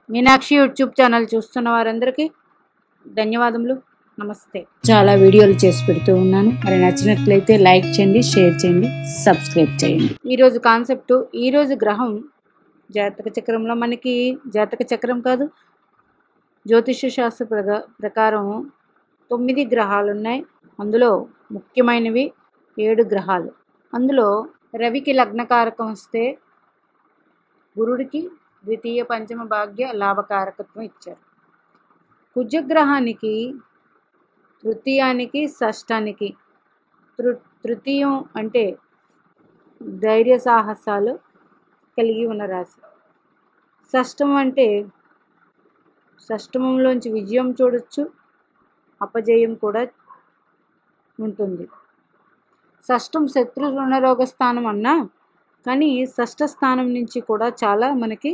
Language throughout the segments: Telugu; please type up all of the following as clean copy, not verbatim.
మీనాక్షి యూట్యూబ్ ఛానల్ చూస్తున్న వారందరికీ ధన్యవాదములు. నమస్తే. చాలా వీడియోలు చేసి పెడుతూ ఉన్నాను. మరి నచ్చినట్లయితే లైక్ చేయండి, షేర్ చేయండి, సబ్స్క్రైబ్ చేయండి. ఈరోజు కాన్సెప్ట్, ఈరోజు గ్రహం జాతక చక్రంలో మనకి జాతక చక్రం కాదు, జ్యోతిష్య శాస్త్ర ప్రకారం 9 గ్రహాలు ఉన్నాయి. అందులో ముఖ్యమైనవి 7 గ్రహాలు. అందులో రవికి లగ్నకారకం వస్తే గురుడికి ద్వితీయ పంచమ భాగ్య లాభకారకత్వం ఇచ్చారు. కుజగ్రహానికి తృతీయానికి షష్టానికి, తృతీయం అంటే ధైర్య సాహసాలు కలిగి ఉన్న రాశి, షష్టం అంటే షష్టమంలోంచి విజయం చూడొచ్చు, అపజయం కూడా ఉంటుంది. షష్టం శత్రు రుణరోగ స్థానం అన్నా కానీ షష్ఠ స్థానం నుంచి కూడా చాలా మనకి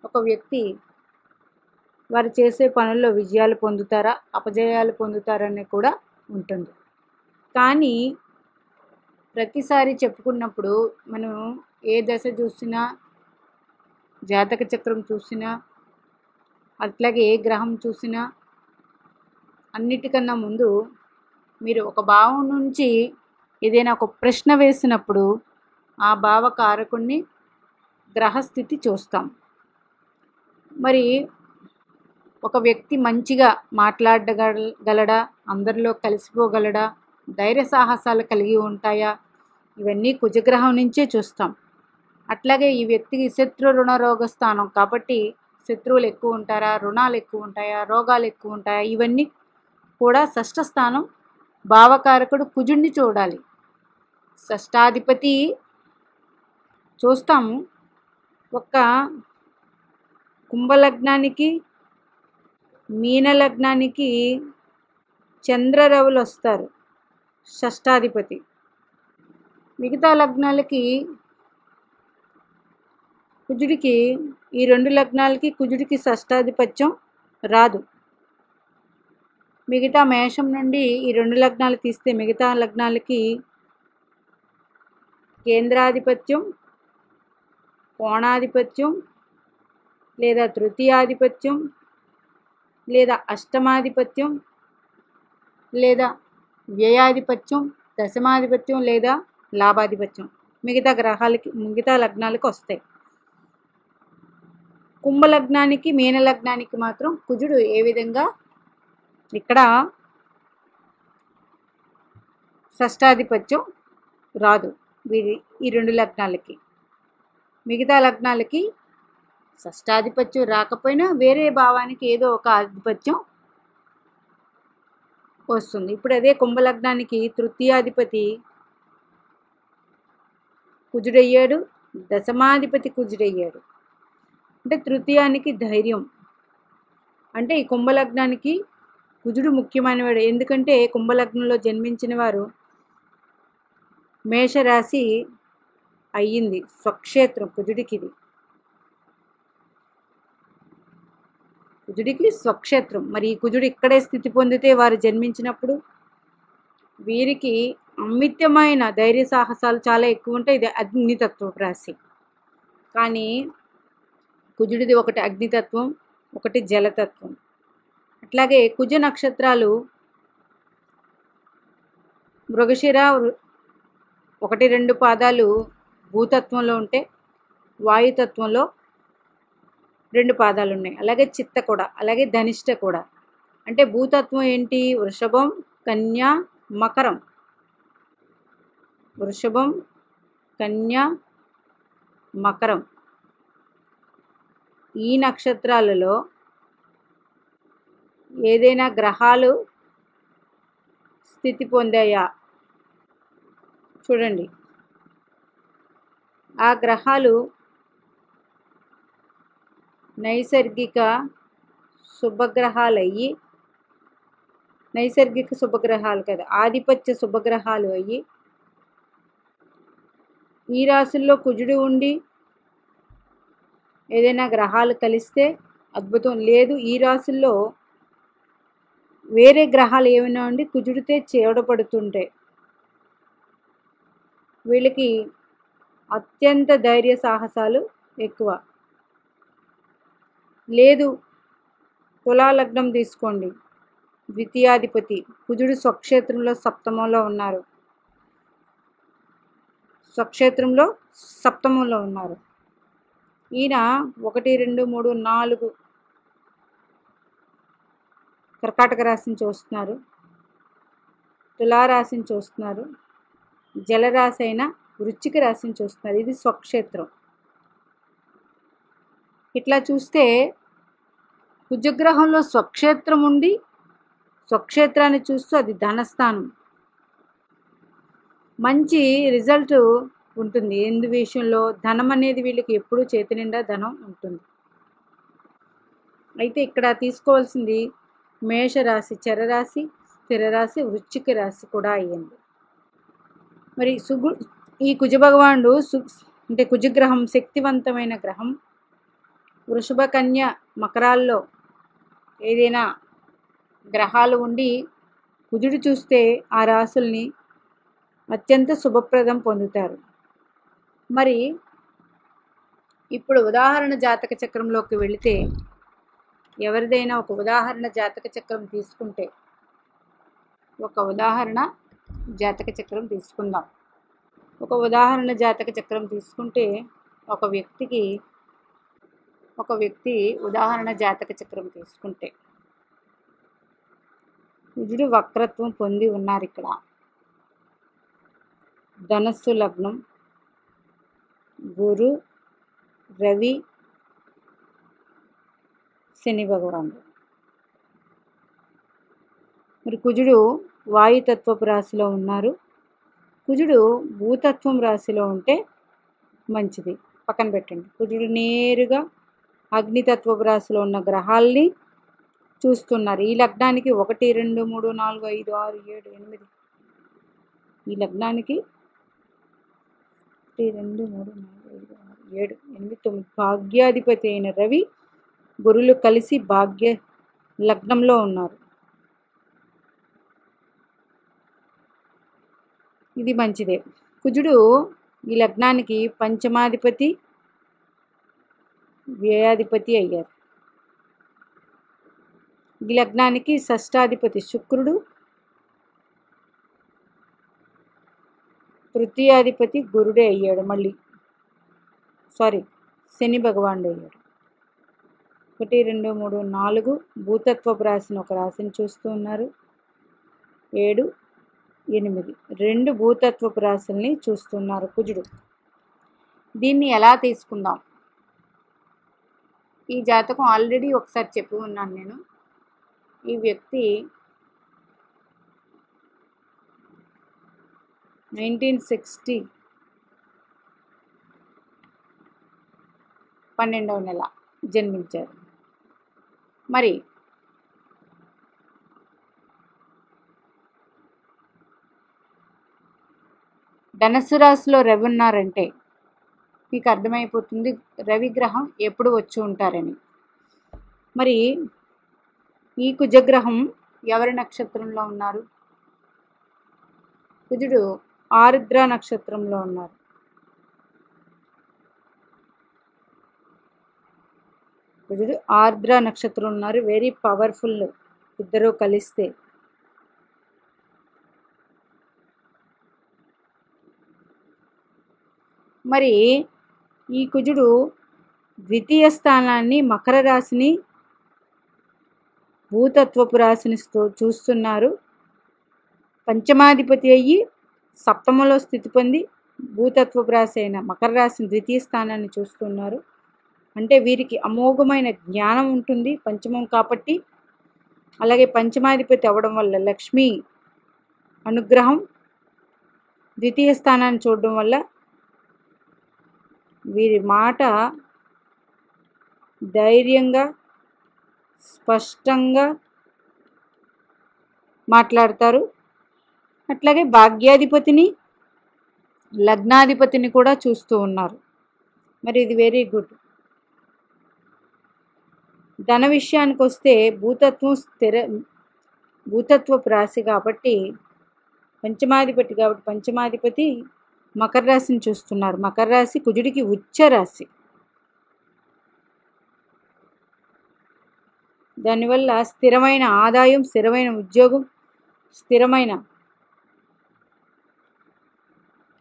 ఒక వ్యక్తి వారు చేసే పనుల్లో విజయాలు పొందుతారా, అపజయాలు పొందుతారని కూడా ఉంటుంది. కానీ ప్రతిసారి చెప్పుకున్నప్పుడు మనం ఏ దశ చూసినా, జాతక చక్రం చూసినా, అట్లాగే ఏ గ్రహం చూసినా అన్నిటికన్నా ముందు మీరు ఒక భావం నుంచి ఏదైనా ఒక ప్రశ్న వేసినప్పుడు ఆ భావకారకుణ్ణి గ్రహస్థితి చూస్తాం. మరి ఒక వ్యక్తి మంచిగా మాట్లాడగలడా, అందరిలో కలిసిపోగలడా, ధైర్య సాహసాలు కలిగి ఉంటాయా, ఇవన్నీ కుజగ్రహం నుంచే చూస్తాం. అట్లాగే ఈ వ్యక్తికి శత్రు రుణ రోగ స్థానం కాబట్టి శత్రువులు ఎక్కువ ఉంటారా, రుణాలు ఎక్కువ ఉంటాయా, రోగాలు ఎక్కువ ఉంటాయా, ఇవన్నీ కూడా షష్ఠ స్థానం భావకారకుడు కుజుడిని చూడాలి. షష్టాధిపతి చూస్తాము. ఒక కుంభలగ్నానికి, మీనలగ్నానికి చంద్రరవులు వస్తారు షష్టాధిపతి. మిగతా లగ్నాలకి కుజుడికి, ఈ 2 లగ్నాలకి కుజుడికి షష్టాధిపత్యం రాదు. మిగతా మేషం నుండి ఈ 2 లగ్నాలు తీస్తే మిగతా లగ్నాలకి కేంద్రాధిపత్యం, కోణాధిపత్యం, లేదా తృతీయాధిపత్యం, లేదా అష్టమాధిపత్యం, లేదా వ్యయాధిపత్యం, దశమాధిపత్యం, లేదా లాభాధిపత్యం మిగతా గ్రహాలకి, మిగతా లగ్నాలకు వస్తాయి. కుంభలగ్నానికి, మీనలగ్నానికి మాత్రం కుజుడు ఏ విధంగా ఇక్కడ షష్టాధిపత్యం రాదు. ఈ 2 లగ్నాలకి. మిగతా లగ్నాలకి షష్టాధిపత్యం రాకపోయినా వేరే భావానికి ఏదో ఒక ఆధిపత్యం వస్తుంది. ఇప్పుడు అదే కుంభలగ్నానికి తృతీయాధిపతి కుజుడయ్యాడు, దశమాధిపతి కుజుడయ్యాడు. అంటే తృతీయానికి ధైర్యం. అంటే ఈ కుంభలగ్నానికి కుజుడు ముఖ్యమైనవాడు. ఎందుకంటే కుంభలగ్నంలో జన్మించిన వారు మేషరాశి అయ్యింది, స్వక్షేత్రం కుజుడికి. కుజుడికి స్వక్షేత్రం. మరి ఈ కుజుడు ఇక్కడే స్థితి పొందితే వారు జన్మించినప్పుడు వీరికి అమితమైన ధైర్య సాహసాలు చాలా ఎక్కువ ఉంటాయి. ఇది అగ్నితత్వపు రాశి. కానీ కుజుడిది ఒకటి అగ్నితత్వం, ఒకటి జలతత్వం. అట్లాగే కుజ నక్షత్రాలు మృగశిర 1-2 పాదాలు భూతత్వంలో ఉంటే వాయుతత్వంలో 2 పాదాలు ఉన్నాయి. అలాగే చిత్త కూడా, అలాగే ధనిష్ట కూడా. అంటే భూతత్వం ఏంటి? వృషభం, కన్య, మకరం. వృషభం, కన్య, మకరం. ఈ నక్షత్రాలలో ఏదైనా గ్రహాలు స్థితి పొందాయా చూడండి. ఆ గ్రహాలు నైసర్గిక శుభగ్రహాలు అయ్యి, నైసర్గిక శుభగ్రహాలు కదా, ఆధిపత్య శుభగ్రహాలు అయ్యి ఈ రాశుల్లో కుజుడు ఉండి ఏదైనా గ్రహాలు కలిస్తే అద్భుతం. లేదు ఈ రాశుల్లో వేరే గ్రహాలు ఏమైనా ఉండి కుజుడితే చేవడపడుతుంటే వీళ్ళకి అత్యంత ధైర్య సాహసాలు ఎక్కువ. లేదు తులా లగ్నం తీసుకోండి, ద్వితీయాధిపతి కుజుడు స్వక్షేత్రంలో సప్తమంలో ఉన్నారు, స్వక్షేత్రంలో సప్తమంలో ఉన్నారు. ఈయన 1, 2, 3, 4 కర్కాటక రాశిని చూస్తున్నారు, తులారాశిని చూస్తున్నారు, జలరాశి అయిన వృశ్చిక రాశిని చూస్తున్నారు. ఇది స్వక్షేత్రం. ఇట్లా చూస్తే కుజగ్రహంలో స్వక్షేత్రం ఉండి స్వక్షేత్రాన్ని చూస్తూ అది ధనస్థానం, మంచి రిజల్ట్ ఉంటుంది. ఎందు విషయంలో ధనం అనేది వీళ్ళకి ఎప్పుడూ చేతి నిండా ధనం ఉంటుంది. అయితే ఇక్కడ తీసుకోవాల్సింది మేషరాశి, చరరాశి, స్థిరరాశి, వృశ్చిక రాశి కూడా అయ్యింది. మరి ఈ కుజ భగవానుడు అంటే కుజగ్రహం శక్తివంతమైన గ్రహం. వృషభ, కన్య, మకరాల్లో ఏదైనా గ్రహాలు ఉండి కుజుడు చూస్తే ఆ రాశుల్ని అత్యంత శుభప్రదం పొందుతారు. మరి ఇప్పుడు ఉదాహరణ జాతక చక్రంలోకి వెళితే ఎవరిదైనా ఒక ఉదాహరణ జాతక చక్రం తీసుకుంటే ఒక ఉదాహరణ జాతక చక్రం తీసుకుందాం. ఒక ఉదాహరణ జాతక చక్రం తీసుకుంటే ఒక వ్యక్తి ఉదాహరణ జాతక చక్రం తీసుకుంటే కుజుడు వక్రత్వం పొంది ఉన్నారు. ఇక్కడ ధనస్సు లగ్నం, గురు, రవి, శని భగవానుడు. మరి కుజుడు వాయుతత్వపు రాశిలో ఉన్నారు. కుజుడు భూతత్వం రాశిలో ఉంటే మంచిది, పక్కన పెట్టండి. కుజుడు నేరుగా అగ్నితత్వపు రాశిలో ఉన్న గ్రహాల్ని చూస్తున్నారు. ఈ లగ్నానికి 1, 2, 3, 4, 5, 6, 7, 8 ఈ లగ్నానికి 1, 2, 3, 4, 5, 6, 7, 8, 9 భాగ్యాధిపతి అయిన రవి గురులు కలిసి భాగ్య లగ్నంలో ఉన్నారు. ఇది మంచిదే. కుజుడు ఈ లగ్నానికి పంచమాధిపతి, వ్యయాధిపతి అయ్యారు. ఈ లగ్నానికి షష్టాధిపతి శుక్రుడు, తృతీయాధిపతి గురుడే అయ్యాడు. శని భగవానుడు అయ్యాడు. 1, 2, 3, 4 భూతత్వపు రాశిని ఒక రాశిని చూస్తూ ఉన్నారు. 7, 8 2 భూతత్వపు రాశుల్ని చూస్తున్నారు కుజుడు. దీన్ని ఎలా తీసుకుందాం? ఈ జాతకం ఆల్రెడీ ఒకసారి చెప్పి ఉన్నాను నేను. ఈ వ్యక్తి 1960 12వ నెల జన్మించారు. మరి ధనస్సు రాశిలో రవి ఉన్నారంటే మీకు అర్థమైపోతుంది రవి గ్రహం ఎప్పుడు వచ్చి ఉంటారని. మరి ఈ కుజగ్రహం ఎవరి నక్షత్రంలో ఉన్నారు? కుజుడు ఆరుద్ర నక్షత్రంలో ఉన్నారు. కుజుడు ఆర్ద్ర నక్షత్రం ఉన్నారు. వెరీ పవర్ఫుల్ ఇద్దరు కలిస్తే. మరి ఈ కుజుడు ద్వితీయ స్థానాన్ని మకర రాశిని భూతత్వపు రాశిని చూస్తున్నారు. పంచమాధిపతి అయ్యి సప్తమంలో స్థితి పొంది భూతత్వపు రాశి అయిన మకర రాశిని ద్వితీయ స్థానాన్ని చూస్తున్నారు. అంటే వీరికి అమోఘమైన జ్ఞానం ఉంటుంది పంచమం కాబట్టి. అలాగే పంచమాధిపతి అవ్వడం వల్ల లక్ష్మీ అనుగ్రహం, ద్వితీయ స్థానాన్ని చూడడం వల్ల వీరి మాట ధైర్యంగా స్పష్టంగా మాట్లాడతారు. అట్లాగే భాగ్యాధిపతిని లగ్నాధిపతిని కూడా చూస్తూ ఉన్నారు. మరి ఇది వెరీ గుడ్. ధన విషయానికి వస్తే భూతత్వపు రాశి కాబట్టి పంచమాధిపతి మకర రాశిని చూస్తున్నారు. మకర రాశి కుజుడికి ఉచ్చ రాశి. దానివల్ల స్థిరమైన ఆదాయం, స్థిరమైన ఉద్యోగం, స్థిరమైన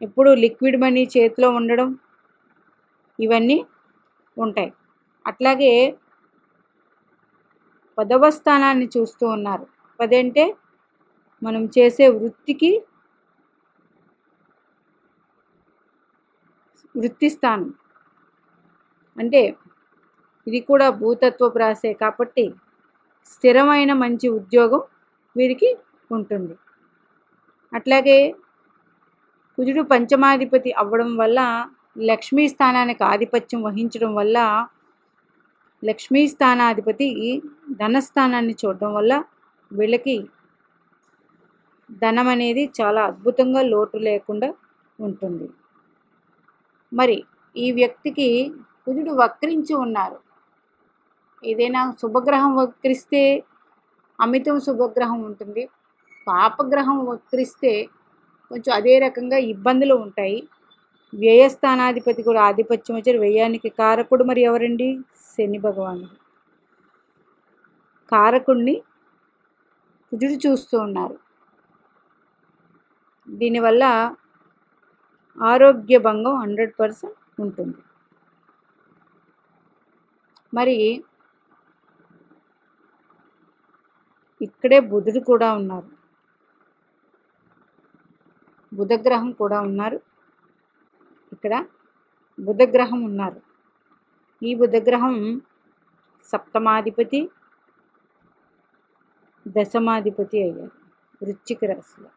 ఎప్పుడు లిక్విడ్ మనీ చేతిలో ఉండడం, ఇవన్నీ ఉంటాయి. అట్లాగే 10వ స్థానాన్ని చూస్తూ ఉన్నారు. 10 అంటే మనం చేసే వృత్తి స్థానం. అంటే ఇది కూడా భూతత్వపు రాశే కాబట్టి స్థిరమైన మంచి ఉద్యోగం వీరికి ఉంటుంది. అట్లాగే కుజుడు పంచమాధిపతి అవ్వడం వల్ల లక్ష్మీ స్థానానికి ఆధిపత్యం వహించడం వల్ల లక్ష్మీ స్థానాధిపతి ధనస్థానాన్ని చూడడం వల్ల వీళ్ళకి ధనం అనేది చాలా అద్భుతంగా లోటు లేకుండా ఉంటుంది. మరి ఈ వ్యక్తికి కుజుడు వక్రించి ఉన్నారు. ఏదైనా శుభగ్రహం వక్రిస్తే అమితం శుభగ్రహం ఉంటుంది. పాపగ్రహం వక్రిస్తే కొంచెం అదే రకంగా ఇబ్బందులు ఉంటాయి. వ్యయస్థానాధిపతి కూడా ఆధిపత్యం వచ్చారు. వ్యయానికి కారకుడు మరి ఎవరండి? శని భగవానుడు. కారకుడిని కుజుడు చూస్తూ ఉన్నారు. దీనివల్ల ఆరోగ్య భంగం 100% ఉంటుంది. మరి ఇక్కడే బుధుడు కూడా ఉన్నారు, బుధగ్రహం కూడా ఉన్నారు. ఇక్కడ బుధగ్రహం ఉన్నారు. ఈ బుధగ్రహం సప్తమాధిపతి, దశమాధిపతి అయ్యారు వృశ్చిక రాశిలో.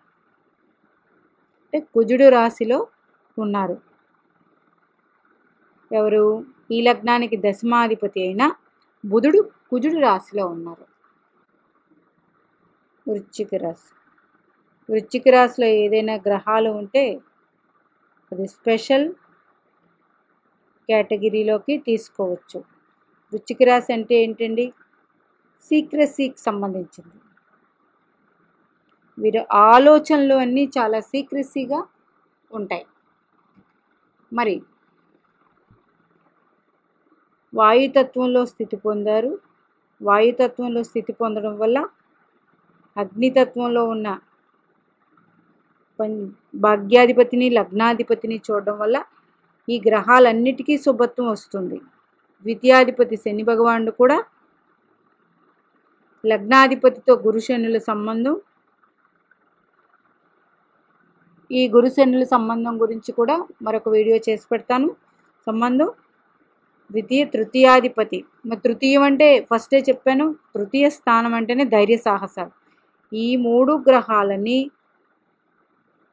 అంటే కుజుడు రాశిలో ఉన్నారు. ఎవరు? ఈ లగ్నానికి దశమాధిపతి అయిన బుధుడు కుజుడు రాశిలో ఉన్నారు. వృశ్చిక రాశి. వృశ్చిక రాశిలో ఏదైనా గ్రహాలు ఉంటే అది స్పెషల్ కేటగిరీలోకి తీసుకోవచ్చు. వృశ్చిక రాశి అంటే ఏంటండి? సీక్రెసీకి సంబంధించింది. వీరి ఆలోచనలు అన్నీ చాలా సీక్రెసీగా ఉంటాయి. మరి వాయుతత్వంలో స్థితి పొందారు. వాయుతత్వంలో స్థితి పొందడం వల్ల అగ్నితత్వంలో ఉన్న భాగ్యాధిపతిని, లగ్నాధిపతిని చూడడం వల్ల ఈ గ్రహాలన్నిటికీ శుభత్వం వస్తుంది. ద్వితీయాధిపతి శని భగవానుడు కూడా లగ్నాధిపతితో గురుశనుల సంబంధం. ఈ గురుశనుల సంబంధం గురించి కూడా మరొక వీడియో చేసి పెడతాను. సంబంధం తృతీయాధిపతి. మరి తృతీయం అంటే ఫస్టే చెప్పాను, తృతీయ స్థానం అంటేనే ధైర్య సాహసాలు. ఈ 3 గ్రహాలని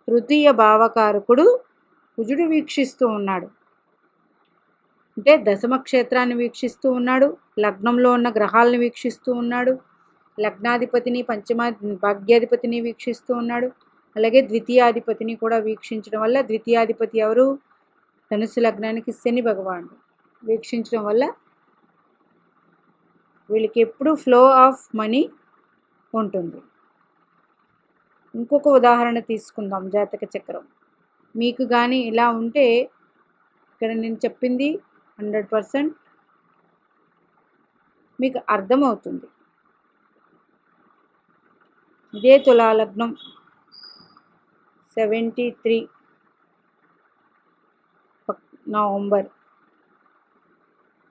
తృతీయ భావకారకుడు కుజుడు వీక్షిస్తూ ఉన్నాడు. అంటే దశమ క్షేత్రాన్ని వీక్షిస్తూ ఉన్నాడు, లగ్నంలో ఉన్న గ్రహాలను వీక్షిస్తూ ఉన్నాడు, లగ్నాధిపతిని, భాగ్యాధిపతిని వీక్షిస్తూ ఉన్నాడు. అలాగే ద్వితీయాధిపతిని కూడా వీక్షించడం వల్ల, ద్వితీయాధిపతి ఎవరు? ధనుసు లగ్నానికి శని భగవానుడు వీక్షించడం వల్ల వీళ్ళకి ఎప్పుడు ఫ్లో ఆఫ్ మనీ ఉంటుంది. ఇంకొక ఉదాహరణ తీసుకుందాం. జాతక చక్రం మీకు కానీ ఇలా ఉంటే ఇక్కడ నేను చెప్పింది 100% మీకు అర్థమవుతుంది. ఇదే తులా లగ్నం 73 నవంబర్.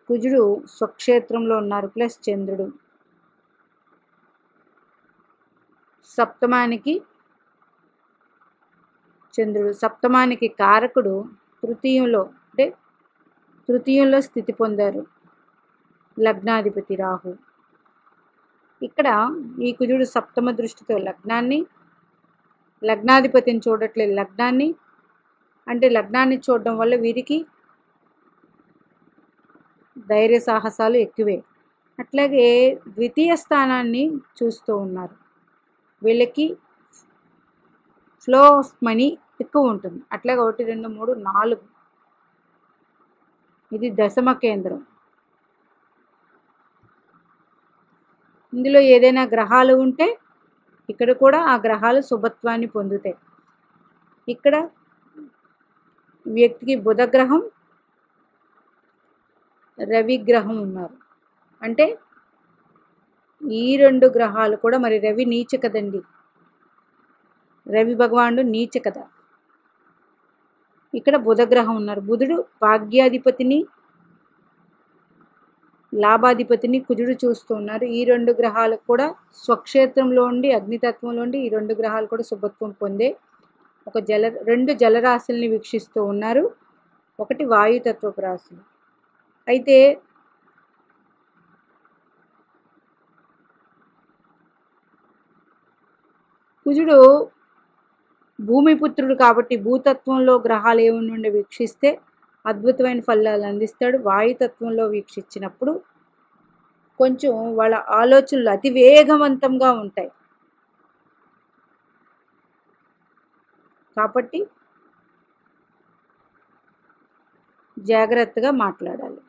కుజుడు స్వక్షేత్రంలో ఉన్నారు ప్లస్ చంద్రుడు. సప్తమానికి చంద్రుడు, సప్తమానికి కారకుడు తృతీయంలో, అంటే తృతీయంలో స్థితి పొందారు లగ్నాధిపతి రాహు. ఇక్కడ ఈ కుజుడు సప్తమ దృష్టితో లగ్నాన్ని, లగ్నాధిపతిని చూడట్లేదు లగ్నాన్ని, అంటే లగ్నాన్ని చూడడం వల్ల వీరికి ధైర్య సాహసాలు ఎక్కువే. అట్లాగే ద్వితీయ స్థానాన్ని చూస్తూ ఉన్నారు. వీళ్ళకి ఫ్లో ఆఫ్ మనీ ఎక్కువ ఉంటుంది. అట్లాగే 1, 2, 3, 4 ఇది దశమ కేంద్రం. ఇందులో ఏదైనా గ్రహాలు ఉంటే ఇక్కడ కూడా ఆ గ్రహాలు శుభత్వాన్ని పొందుతాయి. ఇక్కడ వ్యక్తికి బుధగ్రహం, రవి గ్రహం ఉన్నారు. అంటే ఈ 2 గ్రహాలు కూడా మరి రవి నీచ కదండి, రవి భగవానుడు నీచ కదా. ఇక్కడ బుధ గ్రహం ఉన్నారు. బుధుడు భాగ్యాధిపతిని లాభాధిపతిని కుజుడు చూస్తూ ఉన్నారు. ఈ 2 గ్రహాలకు కూడా స్వక్షేత్రంలో ఉండి అగ్నితత్వంలో ఉండి ఈ 2 గ్రహాలు కూడా శుభత్వం పొందే ఒక 2 జలరాశుల్ని వీక్షిస్తూ ఉన్నారు. ఒకటి వాయుతత్వపు రాశులు. అయితే కుజుడు భూమిపుత్రుడు కాబట్టి భూతత్వంలో గ్రహాలు ఏముండి వీక్షిస్తే అద్భుతమైన ఫలాలు అందిస్తాడు. వాయుతత్వంలో వీక్షించినప్పుడు కొంచెం వాళ్ళ ఆలోచనలు అతి వేగవంతంగా ఉంటాయి. కాబట్టి జాగ్రత్తగా మాట్లాడాలి.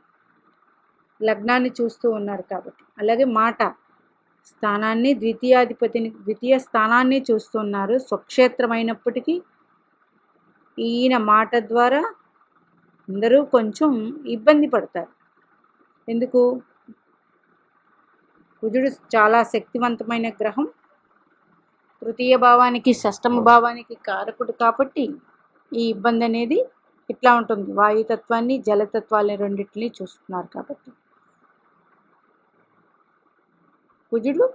లగ్నాన్ని చూస్తూ ఉన్నారు కాబట్టి. అలాగే మాట స్థానాన్ని ద్వితీయ స్థానాన్ని చూస్తున్నారు. స్వక్షేత్రమైనప్పటికీ ఈయన మాట ద్వారా అందరూ కొంచెం ఇబ్బంది పడతారు. ఎందుకు? కుజుడు చాలా శక్తివంతమైన గ్రహం, తృతీయ భావానికి షష్టమ భావానికి కారకుడు కాబట్టి ఈ ఇబ్బంది అనేది ఇట్లా ఉంటుంది. వాయుతత్వాన్ని జలతత్వాన్ని రెండింటిని చూస్తున్నారు కాబట్టి. కుజుడు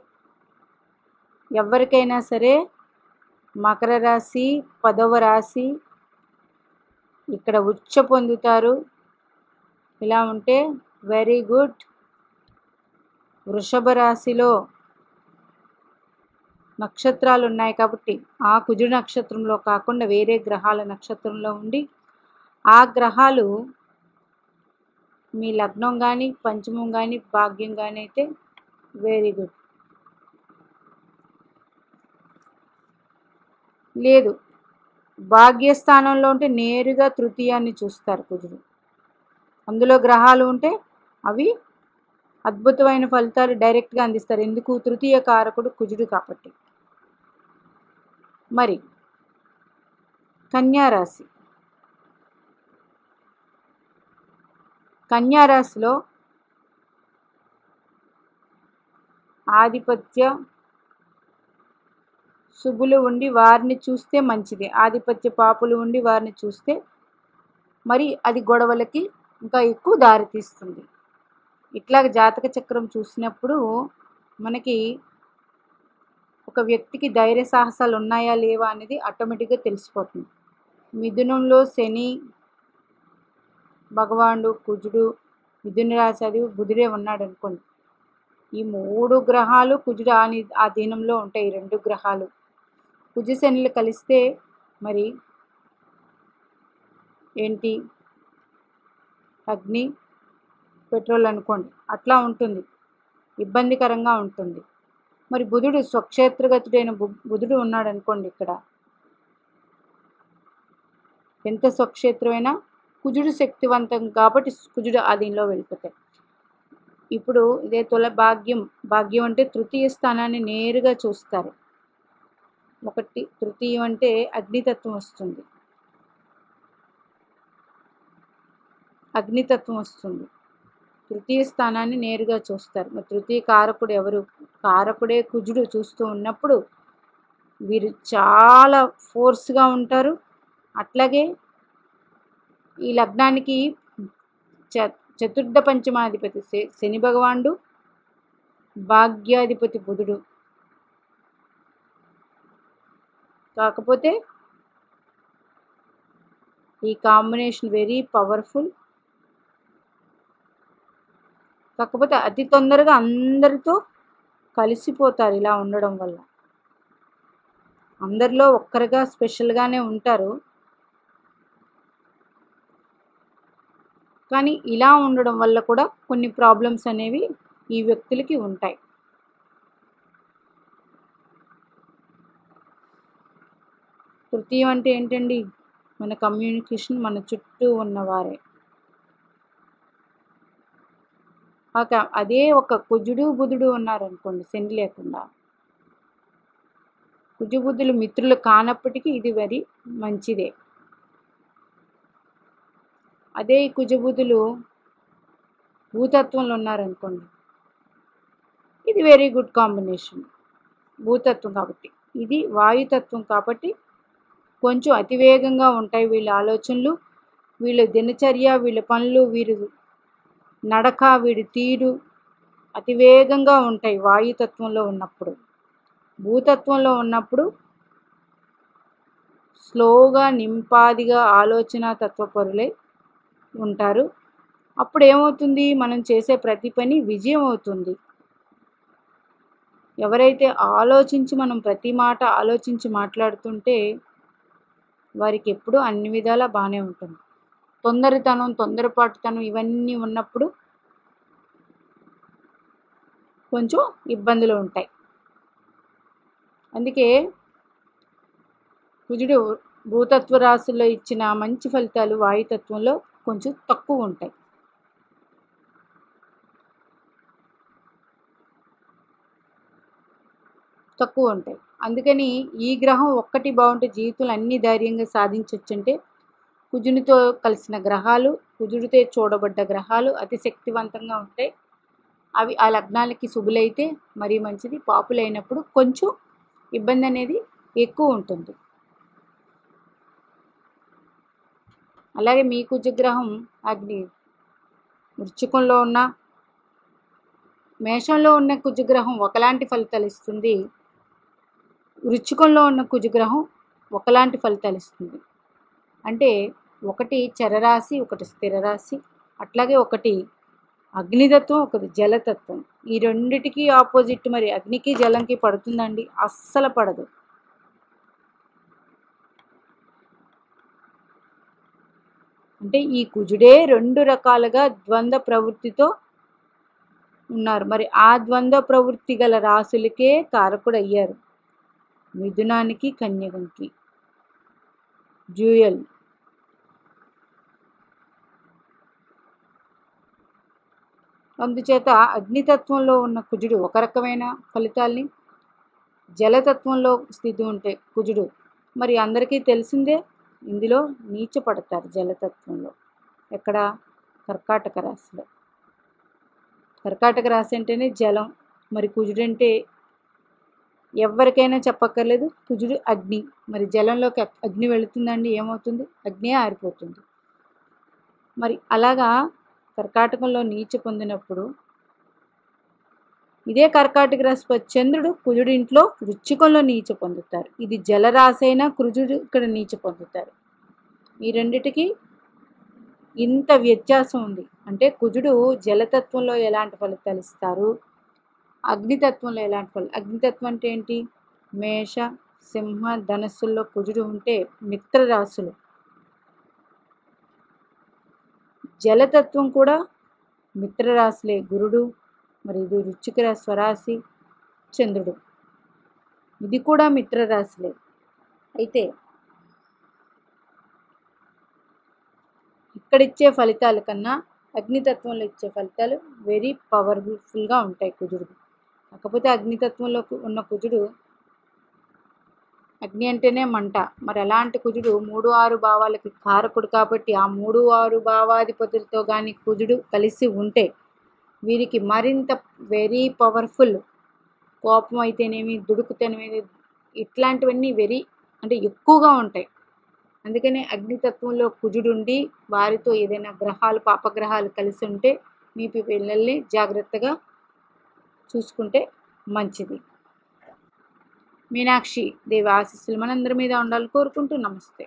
ఎవరికైనా సరే మకర రాశి 10వ రాశి ఇక్కడ ఉచ్చ పొందుతారు. ఇలా ఉంటే వెరీ గుడ్. వృషభ రాశిలో నక్షత్రాలు ఉన్నాయి కాబట్టి ఆ కుజుడు నక్షత్రంలో కాకుండా వేరే గ్రహాల నక్షత్రంలో ఉండి ఆ గ్రహాలు మీ లగ్నం కానీ పంచమం కానీ భాగ్యం కానీ అయితే వెరీ గుడ్. లేదు భాగ్యస్థానంలో ఉంటే నేరుగా తృతీయాన్ని చూస్తారు కుజుడు. అందులో గ్రహాలు ఉంటే అవి అద్భుతమైన ఫలితాలు డైరెక్ట్గా అందిస్తారు. ఎందుకు? తృతీయ కారకుడు కుజుడు కాబట్టి. మరి కన్యారాశి, కన్యారాశిలో ఆధిపత్య శుభులు ఉండి వారిని చూస్తే మంచిది. ఆధిపత్య పాపులు ఉండి వారిని చూస్తే మరి అది గొడవలకి ఇంకా ఎక్కువ దారితీస్తుంది. ఇట్లాగ జాతక చక్రం చూసినప్పుడు మనకి ఒక వ్యక్తికి ధైర్య సాహసాలు ఉన్నాయా లేవా అనేది ఆటోమేటిక్గా తెలిసిపోతుంది. మిథునంలో శని భగవానుడు, కుజుడు, మిథున రాశి బుధుడే ఉన్నాడు అనుకోండి. ఈ 3 గ్రహాలు కుజుడు ఆధీనంలో ఉంటాయి. 2 గ్రహాలు కుజ శనులు కలిస్తే మరి ఏంటి అగ్ని పెట్రోల్ అనుకోండి, అట్లా ఉంటుంది, ఇబ్బందికరంగా ఉంటుంది. మరి బుధుడు స్వక్షేత్రగతుడైన బుధుడు ఉన్నాడు అనుకోండి. ఇక్కడ ఎంత స్వక్షేత్రమైనా కుజుడు శక్తివంతం కాబట్టి కుజుడు ఆధీనంలో వెళ్ళిపోతాయి. ఇప్పుడు ఇదే భాగ్యం అంటే తృతీయ స్థానాన్ని నేరుగా చూస్తారు. ఒకటి తృతీయం అంటే అగ్నితత్వం వస్తుంది. తృతీయ స్థానాన్ని నేరుగా చూస్తారు. మరి తృతీయ కారకుడు ఎవరు? కారకుడే కుజుడు చూస్తూ ఉన్నప్పుడు వీరు చాలా ఫోర్స్గా ఉంటారు. అట్లాగే ఈ లగ్నానికి చతుర్థ పంచమాధిపతి శని భగవానుడు, భాగ్యాధిపతి బుధుడు. కాకపోతే ఈ కాంబినేషన్ వెరీ పవర్ఫుల్. కాకపోతే అతి తొందరగా అందరితో కలిసిపోతారు. ఇలా ఉండడం వల్ల అందరిలో ఒక్కరిగా స్పెషల్గానే ఉంటారు. కానీ ఇలా ఉండడం వల్ల కూడా కొన్ని ప్రాబ్లమ్స్ అనేవి ఈ వ్యక్తులకి ఉంటాయి. తృతీయం అంటే ఏంటండి? మన కమ్యూనికేషన్, మన చుట్టూ ఉన్నవారే. అదే ఒక కుజుడు బుధుడు ఉన్నారనుకోండి, శని లేకుండా, కుజు బుధులు మిత్రులు కానప్పటికీ ఇది వెరీ మంచిదే. అదే కుజబుధులు భూతత్వంలో ఉన్నారనుకోండి, ఇది ఇది వెరీ గుడ్ కాంబినేషన్. భూతత్వం కాబట్టి, ఇది వాయుతత్వం కాబట్టి కొంచెం అతివేగంగా ఉంటాయి వీళ్ళ ఆలోచనలు, వీళ్ళ దినచర్య, వీళ్ళ పనులు, వీరి నడక, వీడి తీరు అతివేగంగా ఉంటాయి వాయుతత్వంలో ఉన్నప్పుడు. భూతత్వంలో ఉన్నప్పుడు స్లోగా నింపాదిగా ఆలోచన తత్వపరులై ఉంటారు. అప్పుడు ఏమవుతుంది, మనం చేసే ప్రతి పని విజయం అవుతుంది. ఎవరైతే ఆలోచించి, మనం ప్రతి మాట ఆలోచించి మాట్లాడుతుంటే వారికి ఎప్పుడూ అన్ని విధాలా బాగానే ఉంటుంది. తొందరతనం, తొందరపాటుతనం ఇవన్నీ ఉన్నప్పుడు కొంచెం ఇబ్బందులు ఉంటాయి. అందుకే కుజుడు భూతత్వ రాశుల్లో ఇచ్చిన మంచి ఫలితాలు వాయుతత్వంలో కొంచెం తక్కువ ఉంటాయి. అందుకని ఈ గ్రహం ఒక్కటి బాగుంటే జీవితంలో అన్ని ధైర్యంగా సాధించవచ్చు. కుజునితో కలిసిన గ్రహాలు, కుజుడితో చూడబడ్డ గ్రహాలు అతి శక్తివంతంగా ఉంటాయి. అవి ఆ లగ్నాలకి శుభులైతే మరీ మంచిది, పాపులైనప్పుడు కొంచెం ఇబ్బంది అనేది ఎక్కువ ఉంటుంది. అలాగే మీ కుజగ్రహం అగ్ని వృశ్చికంలో ఉన్న, మేషంలో ఉన్న కుజగ్రహం ఒకలాంటి ఫలితాలు ఇస్తుంది, వృశ్చికంలో ఉన్న కుజగ్రహం ఒకలాంటి ఫలితాలు ఇస్తుంది. అంటే ఒకటి చరరాశి, ఒకటి స్థిర రాశి, అట్లాగే ఒకటి అగ్నితత్వం, ఒకటి జలతత్వం. ఈ రెండిటికి ఆపోజిట్ మరి అగ్నికి జలంకి పడుతుందండి? అస్సలు పడదు. అంటే ఈ కుజుడే రెండు రకాలుగా ద్వంద్వ ప్రవృత్తితో ఉన్నారు. మరి ఆ ద్వంద్వ ప్రవృత్తి గల రాశులకే కారకుడు అయ్యారు. మిథునానికి, కన్యకి డ్యూయల్. అందుచేత అగ్నితత్వంలో ఉన్న కుజుడు ఒక రకమైన ఫలితాల్ని, జలతత్వంలో స్థితి ఉంటే కుజుడు మరి అందరికీ తెలిసిందే ఇందులో నీచపడతారు. జలతత్వంలో ఎక్కడ? కర్కాటక రాశిలో. కర్కాటక రాశి అంటేనే జలం. మరి కుజుడు అంటే ఎవరికైనా చెప్పక్కర్లేదు, కుజుడు అగ్ని. మరి జలంలోకి అగ్ని వెళుతుందండి, ఏమవుతుంది? అగ్ని ఆరిపోతుంది. మరి అలాగా కర్కాటకంలో నీచ పొందినప్పుడు ఇదే కర్కాటక రాశి చంద్రుడు కుజుడి ఇంట్లో వృశ్చికంలో నీచ పొందుతారు. ఇది జలరాశి అయినా కుజుడు ఇక్కడ నీచ పొందుతారు. ఈ రెండిటికి ఇంత వ్యత్యాసం ఉంది. అంటే కుజుడు జలతత్వంలో ఎలాంటి ఫలితాలు ఇస్తారు, అగ్నితత్వంలో ఎలాంటి ఫలితాలు. అగ్నితత్వం అంటే ఏంటి? మేష, సింహ, ధనస్సుల్లో కుజుడు ఉంటే మిత్ర రాశులు. జలతత్వం కూడా మిత్రరాశులే. గురుడు, మరి ఇది వృశ్చిక స్వరాశి, చంద్రుడు, ఇది కూడా మిత్రరాశులే. అయితే ఇక్కడ ఇచ్చే ఫలితాల కన్నా అగ్నితత్వంలో ఇచ్చే ఫలితాలు వెరీ పవర్ఫుల్గా ఉంటాయి కుజుడు. కాకపోతే అగ్నితత్వంలో ఉన్న కుజుడు, అగ్ని అంటేనే మంట. మరి అలాంటి కుజుడు 3-6 భావాలకి కారకుడు కాబట్టి ఆ 3-6 భావాధిపతులతో కానీ కుజుడు కలిసి ఉంటే వీరికి మరింత వెరీ పవర్ఫుల్. కోపం అయితేనేమి, దుడుకుతనమేది, ఇట్లాంటివన్నీ అంటే ఎక్కువగా ఉంటాయి. అందుకనే అగ్నితత్వంలో కుజుడుండి వారితో ఏదైనా గ్రహాలు, పాపగ్రహాలు కలిసి ఉంటే మీ పిల్లల్ని జాగ్రత్తగా చూసుకుంటే మంచిది. మీనాక్షి దేవి ఆశీస్సులు మనందరి మీద ఉండాలని కోరుకుంటూ నమస్తే.